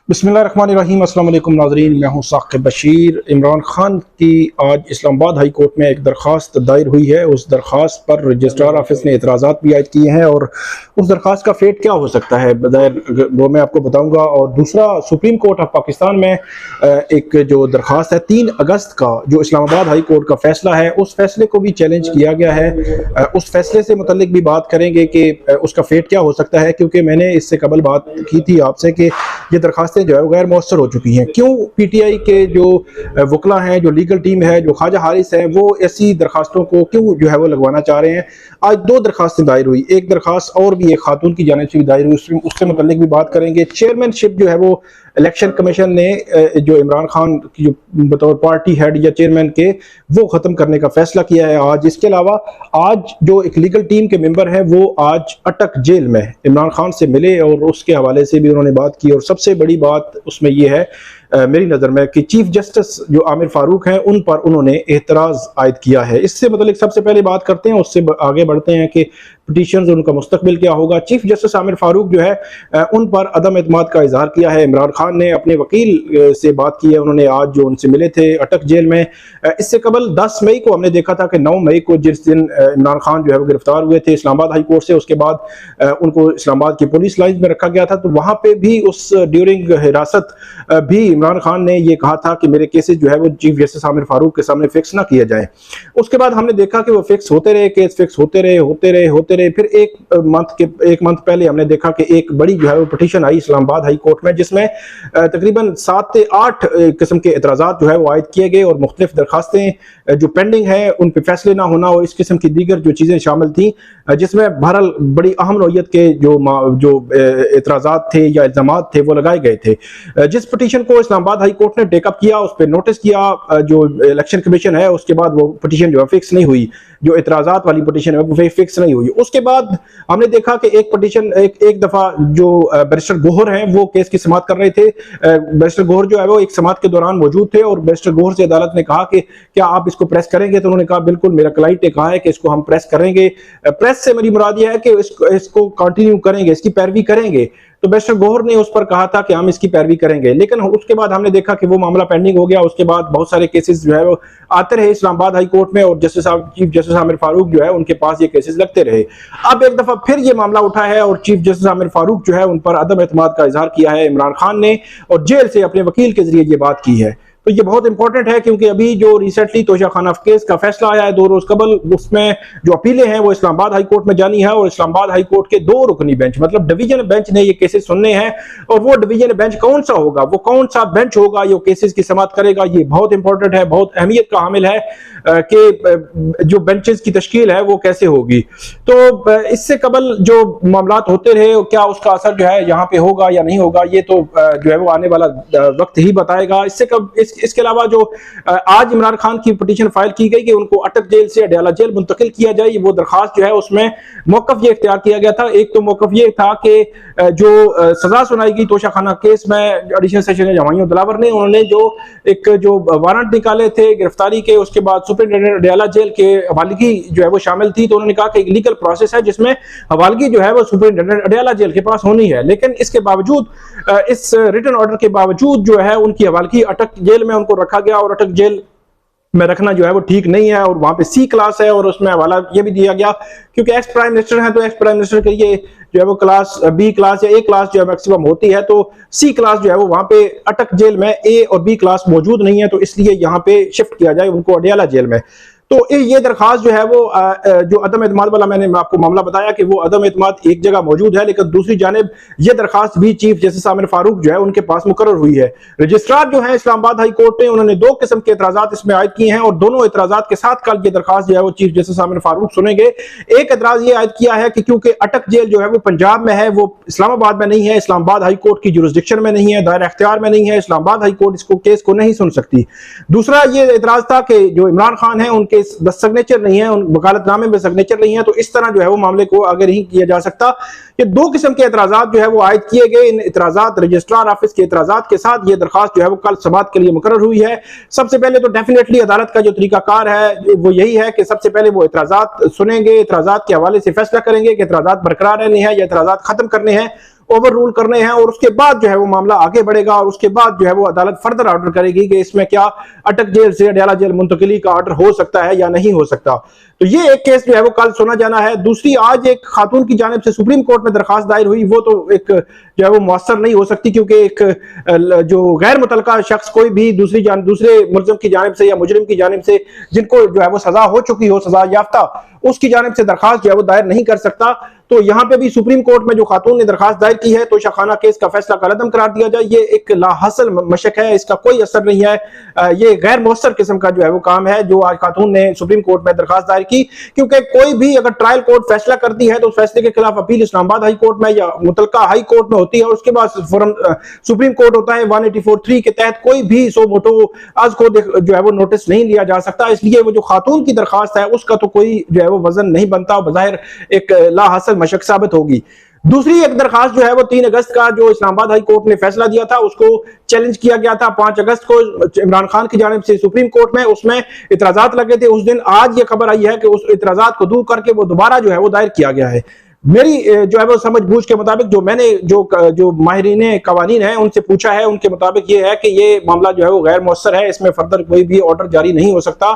बिस्मिल्लाहिर्रहमानिर्रहीम। अस्सलाम वालेकुम नाज़रीन, मैं हूं साक़िब बशीर। इमरान खान की आज इस्लामाबाद हाई कोर्ट में एक दरख्वास्त दायर हुई है। उस दरख्वास्त पर रजिस्ट्रार ऑफिस ने एतराज़ात भी आयद किए हैं और उस दरख्वास्त का फेट क्या हो सकता है बज़ाहिर वो मैं आपको बताऊंगा। और दूसरा, सुप्रीम कोर्ट ऑफ पाकिस्तान में एक जो दरख्वास्त है 3 अगस्त का, जो इस्लामाबाद हाई कोर्ट का फैसला है, उस फैसले को भी चैलेंज किया गया है। उस फैसले से मुतल्लिक भी बात करेंगे कि उसका फेट क्या हो सकता है, क्योंकि मैंने इससे कबल बात की थी आपसे कि ये दरखास्त जो है गैर मौसर हो चुकी हैं। क्यों पीटीआई के जो वकला हैं, जो लीगल टीम है, जो ख्वाजा हारिस है, वो ऐसी दरखास्तों को क्यों जो है वो लगवाना चाह रहे हैं। आज 2 दरखास्तें दायर हुई, एक दरखास्त और भी एक खातून की जानिब से भी दायर हुई, उससे मुतल्लिक भी बात करेंगे। चेयरमैनशिप जो है वो इलेक्शन कमीशन ने जो इमरान खान की जो बतौर पार्टी हेड या चेयरमैन के वो ख़त्म करने का फैसला किया है आज। इसके अलावा आज जो एक लीगल टीम के मेंबर हैं वो आज अटक जेल में इमरान खान से मिले और उसके हवाले से भी उन्होंने बात की। और सबसे बड़ी बात उसमें ये है मेरी नज़र में कि चीफ जस्टिस जो आमिर फारूक हैं उन पर उन्होंने एतराज़ आयद किया है। इससे मतलब सबसे पहले बात करते हैं, उससे आगे बढ़ते हैं कि पिटीशन उनका मुस्तकबिल क्या होगा। चीफ जस्टिस आमिर फारूक जो है उन पर अदम एतमाद का इजहार किया है। इमरान खान ने अपने वकील से बात की है, उन्होंने आज जो उनसे मिले थे अटक जेल में। इससे कबल 10 मई को हमने देखा था कि 9 मई को जिस दिन इमरान खान जो है वो गिरफ्तार हुए थे इस्लामाबाद हाई कोर्ट से, उसके बाद उनको इस्लामाबाद की पुलिस लाइन में रखा गया था। तो वहाँ पे भी उस ड्यूरिंग हिरासत भी इमरान खान ने ये कहा था कि मेरे केसेस जो है वो चीफ जस्टिस आमिर फारूक के सामने फिक्स ना किया जाए। उसके बाद हमने देखा कि वो फिक्स होते रहे, केस फिक्स होते रहे। फिर एक मंथ पहले हमने देखा कि एक बड़ी जो है वो पिटीशन आई इस्लामाबाद हाई कोर्ट में, जिसमें तकरीबन 7 से 8 किस्म के एतराज़ात जो है वो आयद किए गए और मुख्तलिफ दरखास्तें जो पेंडिंग है उन पर फैसले ना होना और इस किस्म की दीगर जो चीज़ें शामिल थी, जिसमें बहरहाल बड़ी अहम नौयत के जो एतराज़ात थे या इल्ज़ामात थे वो लगाए गए थे। जिस पिटीशन को इस्लामाबाद हाई कोर्ट ने टेकअप किया, उस पर नोटिस किया जो इलेक्शन कमीशन है, उसके बाद वो पिटीशन जो है फिक्स नहीं हुई, जो एतराज़ात वाली पिटीशन है वो फिक्स नहीं हुई। उसके बाद हमने देखा कि एक पिटीशन एक दफा जो बैरिस्टर गोहर हैं वो केस की समाअत कर रहे थे। बैरिस्टर गोहर जो है वो एक समाअत के दौरान मौजूद थे और बैरिस्टर गोहर से अदालत ने कहा कि क्या आप इसको प्रेस करेंगे, तो उन्होंने कहा बिल्कुल, मेरा क्लाइंट ने कहा है कि इसको हम प्रेस करेंगे। प्रेस से मेरी मुराद यह है कि इसको कंटिन्यू करेंगे, इसकी पैरवी करेंगे। तो बैरिस्टर गोहर ने उस पर कहा था कि हम इसकी पैरवी करेंगे, लेकिन उसके बाद हमने देखा कि वो मामला पेंडिंग हो गया। उसके बाद बहुत सारे केसेस जो है वो आते रहे इस्लामाबाद हाई कोर्ट में और चीफ जस्टिस आमिर फारूक जो है उनके पास ये केसेस लगते रहे। अब एक दफा फिर ये मामला उठा है और चीफ जस्टिस आमिर फारूक जो है उन पर अदम एतमाद का इजहार किया है इमरान खान ने और जेल से अपने वकील के जरिए ये बात की है। तो ये बहुत इंपॉर्टेंट है क्योंकि अभी जो रिसेंटली तोशा खाना केस का फैसला आया है 2 रोज कबल, उसमें जो अपीलें हैं वो इस्लामाबाद हाई कोर्ट में जानी है और इस्लामाबाद हाई कोर्ट के 2 रुकनी बेंच मतलब डिवीजन बेंच ने ये केसेस सुनने हैं। और वो डिवीजन बेंच कौन सा होगा, वो कौन सा बेंच होगा ये केसेस की समाअत करेगा, ये बहुत इंपॉर्टेंट है, बहुत अहमियत का हामिल है कि जो बेंचेस की तश्कील है वो कैसे होगी। तो इससे कबल जो मामलात होते रहे, क्या उसका असर जो है यहाँ पे होगा या नहीं होगा, ये तो जो है वो आने वाला वक्त ही बताएगा। इसके अलावा जो आज इमरान खान की पिटीशन फाइल की गई कि उनको अटक जेल से अडयाला जेल मुंतकिल किया जाए, वो दरखास्त जो है उसमें मौकफ ये इख्तियार किया गया था। एक तो मौकफ ये था कि जो सजा सुनाई गई तोशा खाना केस में एडिशनल सेशन जज हमायूं दिलावर ने, उन्होंने जो वारंट निकाले थे गिरफ्तारी के, उसके बाद सुप्रिंटेंडेंट अडयाला जेल के हवालगी जो है वो शामिल थी। तो उन्होंने कहा कि एक लीगल प्रोसेस है जिसमें हवालगी जो है वो सुप्रिंटेंडेंट अडयाला जेल के पास होनी है, लेकिन इसके बावजूद इस रिटन ऑर्डर के बावजूद जो है उनकी हवालगी अटक जेल में उनको रखा गया और अटक जेल में रखना जो है वो ठीक नहीं है। और वहां पे C क्लास है और उसमें हवाला ये भी दिया गया क्योंकि एक्स प्राइम मिनिस्टर है, तो एक्स प्राइम मिनिस्टर के लिए जो है वो क्लास B क्लास या A क्लास जो है मैक्सिमम होती है, तो C क्लास जो है वो वहां पे अटक जेल में A और B क्लास मौजूद नहीं है, तो इसलिए यहाँ पे शिफ्ट किया जाए उनको अडयाला जेल में। तो ये दरखास्त जो है वो जो अदम एतमाद वाला मैंने आपको मामला बताया कि वो अदम एतमाद एक जगह मौजूद है, लेकिन दूसरी जानिब ये दरखास्त भी चीफ जस्टिस आमिर फारूक जो है उनके पास मुकर्रर हुई है। रजिस्ट्रार जो है इस्लामाबाद हाई कोर्ट ने उन्होंने 2 किस्म के एतराज़ात इसमें आयद किए हैं और दोनों एतराज़ात के साथ कल ये दरखास्त जो है वो चीफ जस्टिस आमिर फारूक सुनेंगे। एक एतराज ये आयद किया है कि क्योंकि अटक जेल जो है वो पंजाब में है, वो इस्लामाबाद में नहीं है, इस्लामाबाद हाई कोर्ट की जुरिस्डिक्शन में नहीं है, दायरा इख्तियार में नहीं है, इस्लामाबाद हाई कोर्ट इसको केस को नहीं सुन सकती। दूसरा ये एतराज था कि जो इमरान खान है उनके 10 सिग्नेचर नहीं है, उन वकालतनामे में सिग्नेचर नहीं है, तो इस तरह जो है वो मामले को आगे नहीं किया जा सकता। ये 2 किस्म के एतराज़ात जो है वो आयद किए गए। इन एतराज़ात रजिस्ट्रार ऑफिस के एतराज़ात के साथ ये दरखास्त जो है वो कल समाअत के लिए मुकर्रर हुई है। सबसे पहले तो डेफिनेटली अदालत का जो तरीकाकार है वो यही है कि सबसे पहले वो एतराज़ात सुनेंगे, एतराज़ात के हवाले से फैसला करेंगे कि एतराज़ात बरकरार रहने हैं या एतराज़ात खत्म करने हैं। ओवर रूल करने हैं और उसके बाद जो है वो मामला आगे बढ़ेगा और उसके बाद जो है वो अदालत फर्दर ऑर्डर करेगी कि इसमें क्या अटक जेल से अडयाला जेल मुंतकिली का ऑर्डर हो सकता है या नहीं हो सकता। तो ये एक केस जो है वो कल सुना जाना है। दूसरी, आज एक खातून की जानिब से सुप्रीम कोर्ट में दरखास्त दायर हुई, वो तो एक जो है वो मुअस्सर नहीं हो सकती क्योंकि एक जो गैर मुतलका शख्स कोई भी दूसरे मुलजिम की जानिब से या मुजरिम की जानिब से जिनको जो है वो सजा हो चुकी हो, सजा याफ्ता, उसकी जानिब से दरखास्त जो है वो दायर नहीं कर सकता। तो यहाँ पे भी सुप्रीम कोर्ट में जो खातून ने दरखास्त दायर की है तो शाखाना केस का फैसला कलअदम करार दिया जाए। ये एक लाहसल मशक है, इसका कोई असर नहीं है। ये गैर मुअस्सर किस्म का जो है वो काम है जो आज खातून ने सुप्रीम कोर्ट में दरखास्त दायर की, क्योंकि कोई भी अगर ट्रायल कोर्ट फैसला करती है तो उस फैसले के खिलाफ अपील इस्लामाबाद हाई कोर्ट में या मुतलका हाई कोर्ट में होती है और उसके बाद सुप्रीम कोर्ट होता है। 184(3) के तहत कोई भी सो मोटो आज को जो है वो नोटिस नहीं लिया जा सकता। इसलिए वो जो खातून की दरखास्त है उसका तो कोई जो है वो वजन नहीं बनता, बज़ाहिर एक लाहसल मशक साबित होगी। दूसरी एक दरखास्त जो है वो 3 अगस्त का जो इस्लामाबाद हाई कोर्ट ने फैसला दिया था उसको चैलेंज किया गया था 5 अगस्त को इमरान खान की जानिब से सुप्रीम कोर्ट में, उसमें इतराजात लगे थे उस दिन। आज ये खबर आई है कि उस इतराजात को दूर करके वो दोबारा जो है वो दायर किया गया है। मेरी जो है वो समझ बूझ के मुताबिक जो मैंने जो माहिरीन कवानीन है उनसे पूछा है, उनके मुताबिक ये है कि ये मामला जो है वो गैर मुअस्सर है, इसमें फर्दर कोई भी ऑर्डर जारी नहीं हो सकता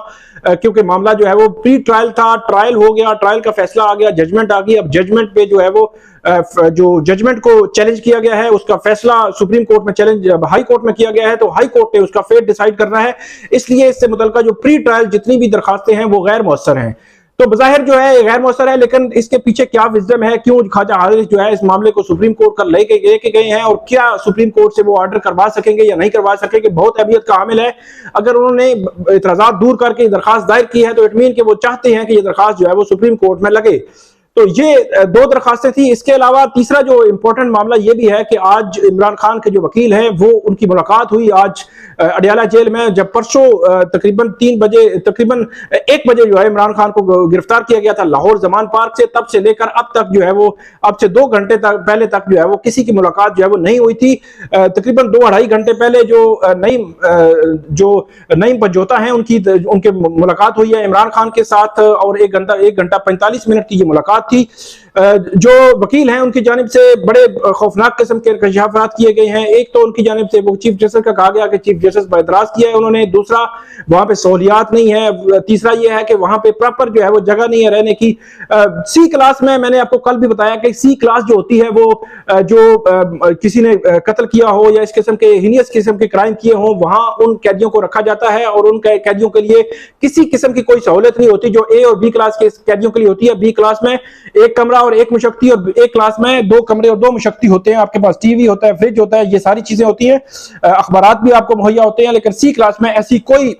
क्योंकि मामला जो है वो प्री ट्रायल था, ट्रायल हो गया, ट्रायल का फैसला आ गया, जजमेंट आ गई। अब जजमेंट पे जो है वो जो जजमेंट को चैलेंज किया गया है उसका फैसला सुप्रीम कोर्ट में चैलेंज हाई कोर्ट में किया गया है, तो हाई कोर्ट ने उसका फेट डिसाइड करना है। इसलिए इससे मुतल्लिका जो प्री ट्रायल जितनी भी दरखास्तें हैं वो गैर मुअस्सर हैं। तो बज़ाहिर जो है गैर मुअस्सर है, लेकिन इसके पीछे क्या विजडम है, क्यों ख्वाजा हारिस जो है इस मामले को सुप्रीम कोर्ट का लेके गए हैं और क्या सुप्रीम कोर्ट से वो ऑर्डर करवा सकेंगे या नहीं करवा सकेंगे, बहुत अहमियत का हामिल है। अगर उन्होंने इतराजात दूर करके दरखास्त दायर की है तो इट मीन कि वो चाहते हैं कि ये दरखास्त जो है वो सुप्रीम कोर्ट में लगे। तो ये 2 दरखास्तें थी। इसके अलावा तीसरा जो इंपॉर्टेंट मामला ये भी है कि आज इमरान खान के जो वकील हैं वो उनकी मुलाकात हुई आज अडयाला जेल में, जब परसों तकरीबन 1 बजे जो है इमरान खान को गिरफ्तार किया गया था लाहौर जमान पार्क से। तब से लेकर अब तक जो है वो अब से 2 घंटे तक पहले तक जो है वो किसी की मुलाकात जो है वो नहीं हुई थी। तकरीबन 2-2.5 घंटे पहले जो नईम पंजोता हैं उनके मुलाकात हुई है इमरान खान के साथ और 1 घंटा 45 मिनट की ये मुलाकात थी। जो वकील हैं उनकी जानिब से बड़े खौफनाक किस्म के इंकशाफात किए गए हैं। एक तो उनकी जानिब से वो चीफ जस्टिस का कहा गया कि चीफ जस्टिस पर एतराज किया है उन्होंने, दूसरा वहां पे सहूलियात नहीं है, तीसरा ये है कि वहां पे प्रॉपर जो है वो जगह नहीं है रहने की। सी क्लास में मैंने आपको कल भी बताया कि सी क्लास जो होती है वो जो किसी ने कत्ल किया हो या इस किस्म के हीनियस किस्म के क्राइम किए हो वहां उन कैदियों को रखा जाता है और उन कैदियों के लिए किसी किस्म की कोई सहूलत नहीं होती जो ए और बी क्लास के कैदियों के लिए होती है। बी क्लास में 1 कमरा और 1 मुशक्ती और A क्लास में 2 कमरे और 2 मुशक्ती होते हैं। आपके पास टीवी होता है, फ्रिज होता है, ये सारी चीजें होती हैं, अखबारात भी आपको मुहैया होते हैं। लेकिन सी क्लास में ऐसी कोई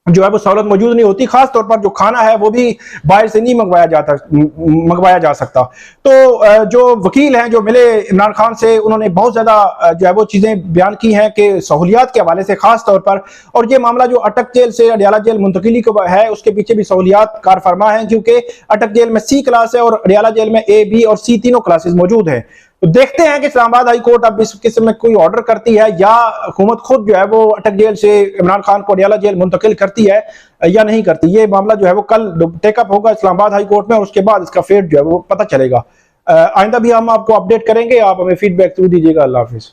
जो है वो सहूलत मौजूद नहीं होती। खास तौर पर जो खाना है वो भी बाहर से नहीं मंगवाया जा सकता। तो जो वकील हैं जो मिले इमरान खान से उन्होंने बहुत ज्यादा जो है वो चीजें बयान की हैं कि सहूलियात के हवाले से खास तौर पर, और ये मामला जो अटक जेल से अडयाला जेल मुंतकिली को है उसके पीछे भी सहूलियात कार फरमा है, क्योंकि अटक जेल में C क्लास है और अडयाला जेल में A, B और C तीनों क्लासेस मौजूद हैं। तो देखते हैं कि इस्लामाबाद हाई कोर्ट अब इस किस्म में कोई ऑर्डर करती है या हुकूमत खुद जो है वो अटक जेल से इमरान खान को अडयाला जेल मुंतकिल करती है या नहीं करती। ये मामला जो है वो कल टेकअप होगा इस्लामाबाद हाई कोर्ट में और उसके बाद इसका फेट जो है वो पता चलेगा। आइंदा भी हम आपको अपडेट करेंगे, आप हमें फीडबैक जरूर दीजिएगा। अल्लाह हाफिज।